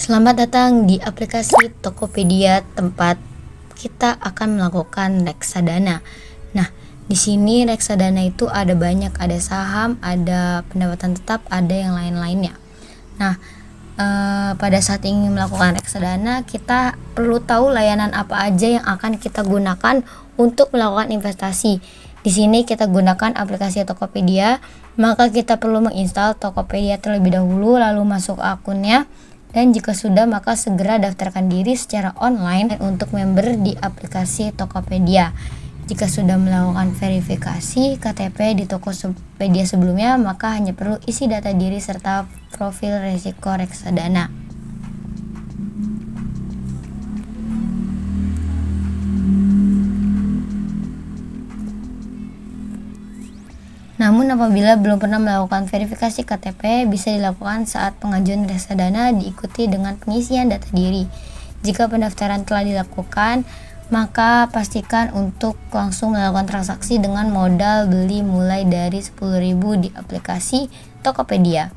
Selamat datang di aplikasi Tokopedia, tempat kita akan melakukan reksadana. Nah, di sini reksadana itu ada banyak, ada saham, ada pendapatan tetap, ada yang lain-lainnya. Nah, pada saat ingin melakukan reksadana, kita perlu tahu layanan apa aja yang akan kita gunakan untuk melakukan investasi. Di sini kita gunakan aplikasi Tokopedia, maka kita perlu menginstal Tokopedia terlebih dahulu, lalu masuk akunnya. Dan jika sudah, maka segera daftarkan diri secara online untuk member di aplikasi Tokopedia. Jika sudah melakukan verifikasi KTP di Tokopedia sebelumnya, maka hanya perlu isi data diri serta profil risiko reksadana. Namun apabila belum pernah melakukan verifikasi KTP, bisa dilakukan saat pengajuan reksadana diikuti dengan pengisian data diri. Jika pendaftaran telah dilakukan, maka pastikan untuk langsung melakukan transaksi dengan modal beli mulai dari 10.000 di aplikasi Tokopedia.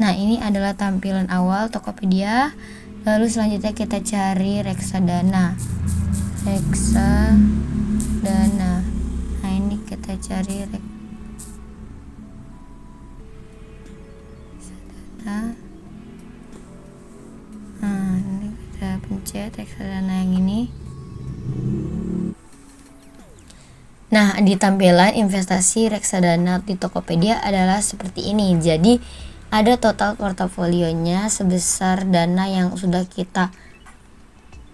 Nah, ini adalah tampilan awal Tokopedia. Lalu selanjutnya kita cari reksadana. Reksadana. Nah, ini kita cari reksadana. Nah, ini kita pencet reksadana yang ini. Nah, di tampilan investasi reksadana di Tokopedia adalah seperti ini. Jadi, ada total portofolionya sebesar dana yang sudah kita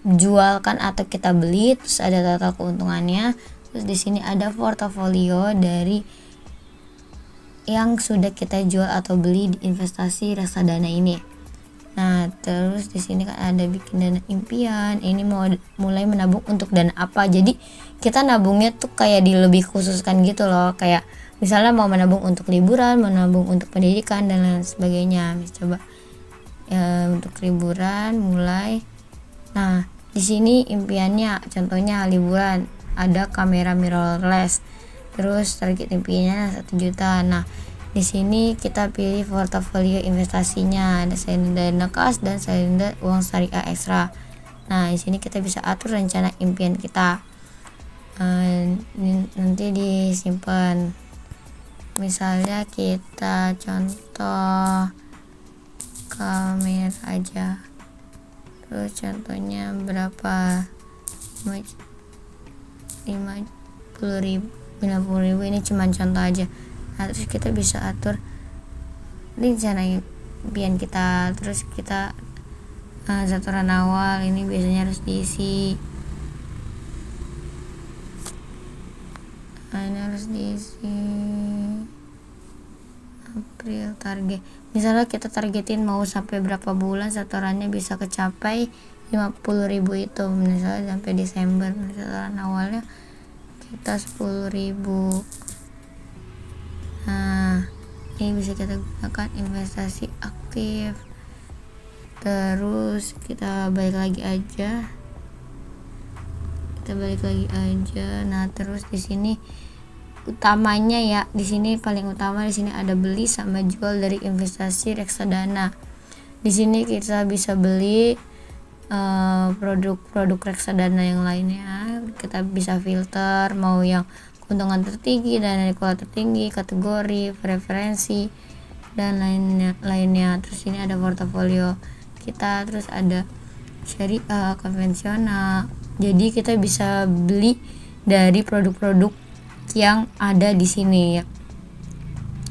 jualkan atau kita beli, terus ada total keuntungannya, terus di sini ada portofolio dari yang sudah kita jual atau beli di investasi reksadana ini. Nah, terus di sini kan ada bikin dana impian, ini mau mulai menabung untuk dana apa. Jadi kita nabungnya tuh kayak lebih khususkan gitu loh, kayak misalnya mau menabung untuk liburan, mau menabung untuk pendidikan dan lain sebagainya. Coba untuk liburan mulai. Nah, di sini impiannya contohnya liburan, ada kamera mirrorless, terus target impiannya 1 juta. Nah, di sini kita pilih portofolio investasinya, ada saldo dana kas dan saldo uang syariah ekstra. Nah, di sini kita bisa atur rencana impian kita. Nanti disimpan. Misalnya kita contoh kamera aja. Terus contohnya berapa, 50.000, 50.000, ini cuma contoh aja. Nah, terus kita bisa atur rencana impian kita, terus kita setoran awal ini biasanya harus diisi, ini harus diisi April target. Misalnya kita targetin mau sampai berapa bulan setorannya bisa kecapai 50.000 itu, misalnya sampai Desember, setoran awalnya kita 10.000. Nah, ini bisa kita gunakan investasi aktif. Terus kita balik lagi aja. Nah, terus di sini utamanya ya, di sini paling utama di sini ada beli sama jual dari investasi reksadana. Di sini kita bisa beli produk-produk reksadana yang lainnya. Kita bisa filter mau yang keuntungan tertinggi, dana kualitas tertinggi, kategori, preferensi dan lainnya. Terus ini ada portofolio kita, terus ada syariah, konvensional. Jadi kita bisa beli dari produk-produk yang ada di sini ya.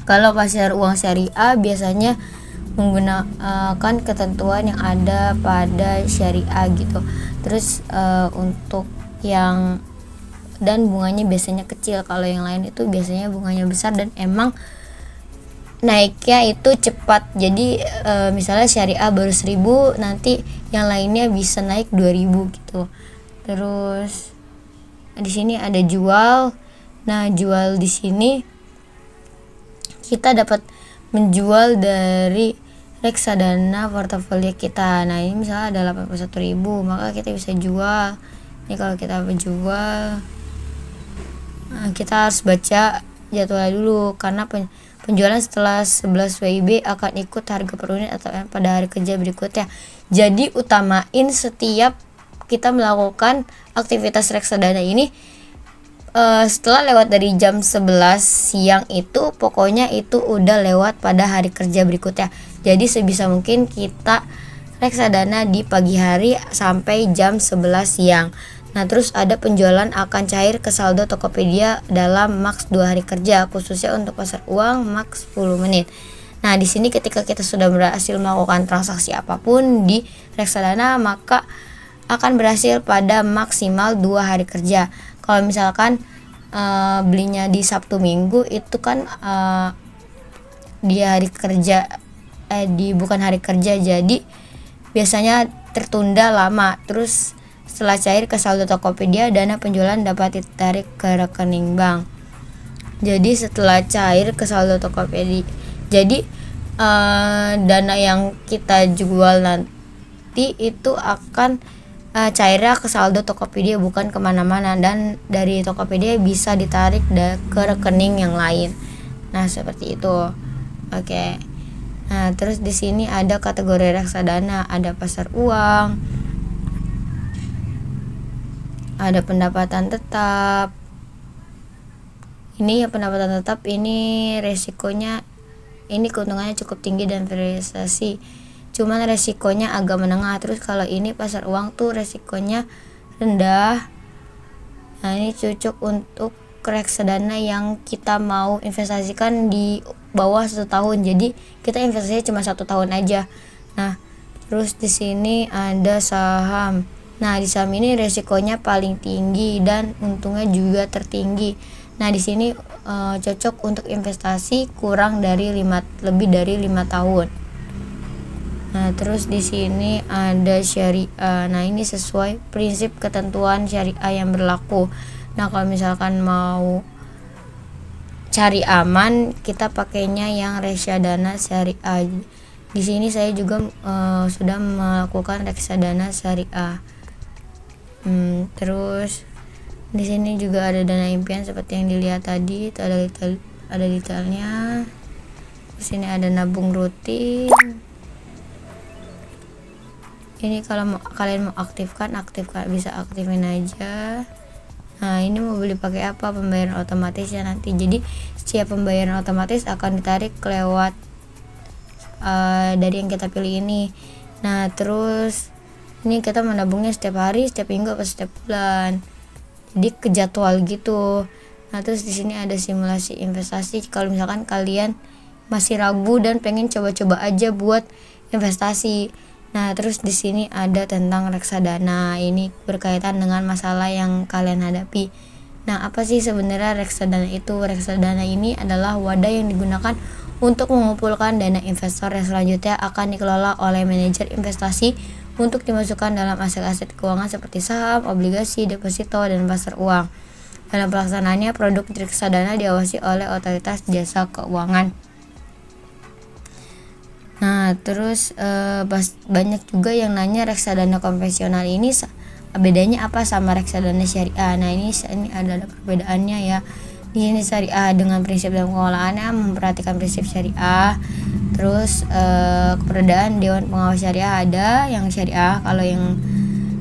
Kalau pasar uang syariah biasanya menggunakan ketentuan yang ada pada syariah gitu. Terus untuk yang dan bunganya biasanya kecil, kalau yang lain itu biasanya bunganya besar dan emang naiknya itu cepat. Jadi misalnya syariah baru 1.000, nanti yang lainnya bisa naik 2.000 gitu. Terus di sini ada jual. Nah, jual di sini kita dapat menjual dari reksadana portofolio kita. Nah, ini misalnya ada 81.000, maka kita bisa jual. Ini kalau kita jual, kita harus baca jadwalnya dulu, karena penjualan setelah 11 WIB akan ikut harga per unit atau pada hari kerja berikutnya. Jadi utamain setiap kita melakukan aktivitas reksadana ini setelah lewat dari jam 11 siang itu pokoknya itu udah lewat pada hari kerja berikutnya. Jadi sebisa mungkin kita reksadana di pagi hari sampai jam 11 siang. Nah, terus ada penjualan akan cair ke saldo Tokopedia dalam maks 2 hari kerja, khususnya untuk pasar uang maks 10 menit. Nah, di sini ketika kita sudah berhasil melakukan transaksi apapun di reksadana, maka akan berhasil pada maksimal 2 hari kerja. Kalau misalkan belinya di Sabtu Minggu itu kan di hari kerja bukan hari kerja, jadi biasanya tertunda lama. Terus setelah cair ke saldo Tokopedia, dana penjualan dapat ditarik ke rekening bank. Jadi setelah cair ke saldo Tokopedia, jadi dana yang kita jual nanti itu akan cairnya ke saldo Tokopedia, bukan kemana-mana, dan dari Tokopedia bisa ditarik ke rekening yang lain. Nah, seperti itu. Oke. Nah, terus di sini ada kategori reksadana, ada pasar uang, ada pendapatan tetap. Ini ya pendapatan tetap, ini resikonya, ini keuntungannya cukup tinggi dan berprestasi, cuman resikonya agak menengah. Terus kalau ini pasar uang tuh resikonya rendah. Nah, ini cocok untuk reksadana yang kita mau investasikan di bawah 1 tahun, jadi kita investasinya cuma 1 tahun aja. Nah, terus di sini ada saham. Nah, di saham ini resikonya paling tinggi dan untungnya juga tertinggi. Nah, di sini cocok untuk investasi kurang dari lebih dari 5 tahun. Nah, terus di sini ada syariah. Nah, ini sesuai prinsip ketentuan syariah yang berlaku. Nah, kalau misalkan mau cari aman, kita pakainya yang reksadana syariah. Di sini saya juga sudah melakukan reksadana syariah. Terus di sini juga ada dana impian seperti yang dilihat tadi, itu ada detailnya. Di sini ada nabung rutin. Ini kalau kalian mau aktifkan, bisa aktifin aja. Nah, ini mau beli pakai apa? Pembayaran otomatis ya nanti. Jadi setiap pembayaran otomatis akan ditarik lewat dari yang kita pilih ini. Nah, terus ini kita menabungnya setiap hari, setiap minggu, atau setiap bulan. Jadi kejadwal gitu. Nah, terus di sini ada simulasi investasi kalau misalkan kalian masih ragu dan pengen coba-coba aja buat investasi. Nah, terus di sini ada tentang reksadana. Ini berkaitan dengan masalah yang kalian hadapi. Nah, apa sih sebenarnya reksadana itu? Reksadana ini adalah wadah yang digunakan untuk mengumpulkan dana investor yang selanjutnya akan dikelola oleh manajer investasi untuk dimasukkan dalam aset-aset keuangan seperti saham, obligasi, deposito, dan pasar uang. Dalam pelaksanaannya, produk reksadana diawasi oleh otoritas jasa keuangan. Nah, terus banyak juga yang nanya reksadana konvensional ini bedanya apa sama reksadana syariah. Nah, ini ada perbedaannya ya. Di sini syariah dengan prinsip dalam pengelolaannya memperhatikan prinsip syariah. Terus keberadaan dewan pengawas syariah ada yang syariah, kalau yang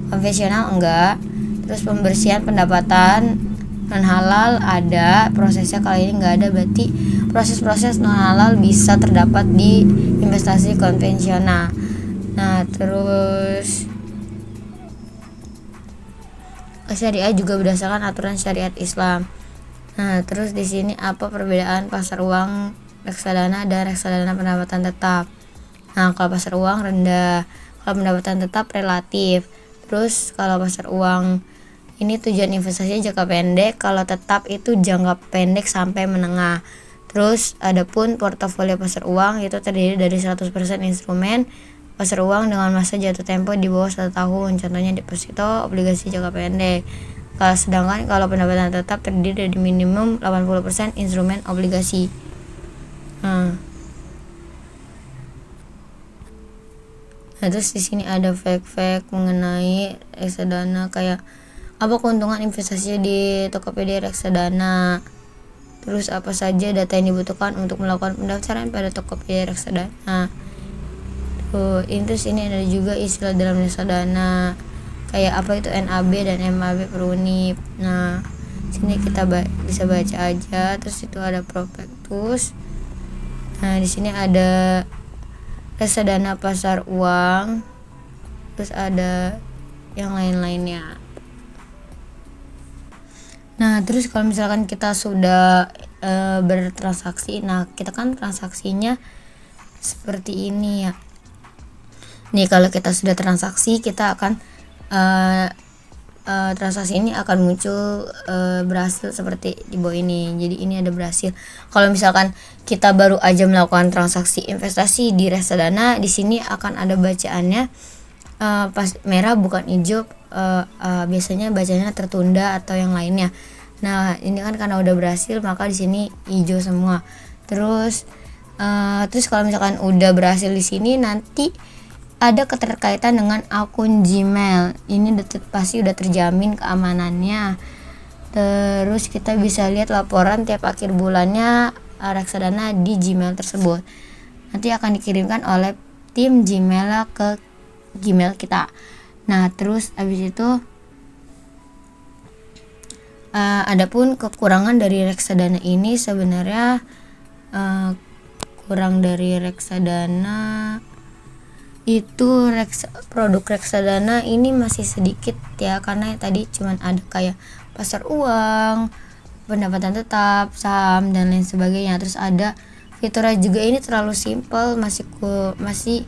konvensional enggak. Terus pembersihan pendapatan non halal ada, prosesnya kalau ini enggak ada, berarti proses-proses non halal bisa terdapat di investasi konvensional. Nah, terus syariah juga berdasarkan aturan syariat Islam. Nah, terus di sini apa perbedaan pasar uang reksadana dan reksadana pendapatan tetap? Nah, kalau pasar uang rendah, kalau pendapatan tetap relatif. Terus kalau pasar uang ini tujuan investasinya jangka pendek, kalau tetap itu jangka pendek sampai menengah. Terus adapun portofolio pasar uang itu terdiri dari 100% instrumen pasar uang dengan masa jatuh tempo di bawah 1 tahun, contohnya deposito, obligasi jangka pendek. Sedangkan kalau pendapatan tetap terdiri dari minimum 80% instrumen obligasi. Nah, terus di sini ada fact mengenai reksadana, kayak apa keuntungan investasi di Tokopedia reksadana. terus apa saja data yang dibutuhkan untuk melakukan pendaftaran pada Tokopedia reksadana. Terus ini ada juga istilah dalam reksadana kayak apa itu NAB dan MAB per unit. Nah, sini kita bisa baca aja. Terus itu ada prospektus. Nah, di sini ada reksadana pasar uang. Terus ada yang lain-lainnya. Nah, terus kalau misalkan kita sudah bertransaksi, nah kita kan transaksinya seperti ini ya. Nih kalau kita sudah transaksi, kita akan transaksi ini akan muncul berhasil seperti di bawah ini. Jadi ini ada berhasil. Kalau misalkan kita baru aja melakukan transaksi investasi di reksadana, di sini akan ada bacaannya pas merah bukan hijau, biasanya bacanya tertunda atau yang lainnya. Nah, ini kan karena udah berhasil maka di sini hijau semua. Terus kalau misalkan udah berhasil di sini, nanti ada keterkaitan dengan akun Gmail. Ini pasti udah terjamin keamanannya. Terus kita bisa lihat laporan tiap akhir bulannya reksadana di Gmail tersebut. Nanti akan dikirimkan oleh tim Gmail ke Gmail kita. Nah, terus habis itu adapun kekurangan dari reksadana ini sebenarnya kurang dari reksadana itu produk reksadana ini masih sedikit ya, karena tadi cuman ada kayak pasar uang, pendapatan tetap, saham dan lain sebagainya. Terus ada fiturnya juga ini terlalu simpel, masih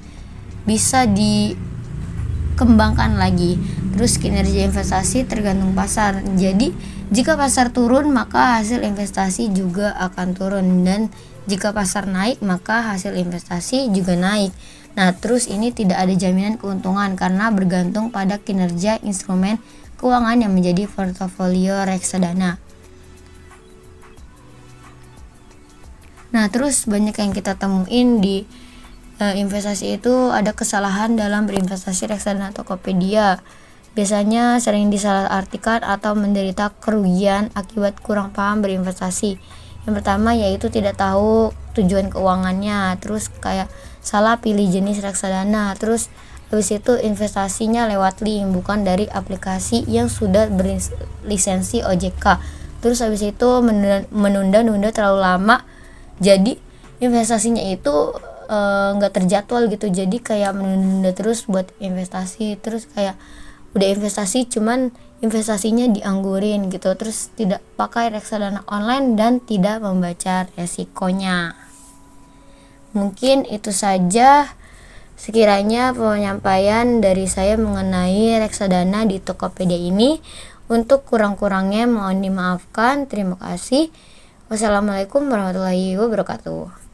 bisa dikembangkan lagi. Terus kinerja investasi tergantung pasar. Jadi jika pasar turun maka hasil investasi juga akan turun, dan jika pasar naik maka hasil investasi juga naik. Nah, terus ini tidak ada jaminan keuntungan karena bergantung pada kinerja instrumen keuangan yang menjadi portofolio reksadana. Nah, terus banyak yang kita temuin di investasi itu ada kesalahan dalam berinvestasi reksadana Tokopedia. Biasanya sering disalahartikan atau menderita kerugian akibat kurang paham berinvestasi. Yang pertama yaitu tidak tahu tujuan keuangannya, terus kayak salah pilih jenis reksadana, terus habis itu investasinya lewat link bukan dari aplikasi yang sudah berlisensi OJK. Terus habis itu menunda terlalu lama, jadi investasinya itu nggak terjadwal gitu, jadi kayak menunda terus buat investasi. Terus kayak udah investasi cuman investasinya dianggurin gitu, terus tidak pakai reksadana online dan tidak membaca resikonya. Mungkin itu saja sekiranya penyampaian dari saya mengenai reksadana di Tokopedia ini. Untuk kurang-kurangnya mohon dimaafkan. Terima kasih. Wassalamualaikum warahmatullahi wabarakatuh.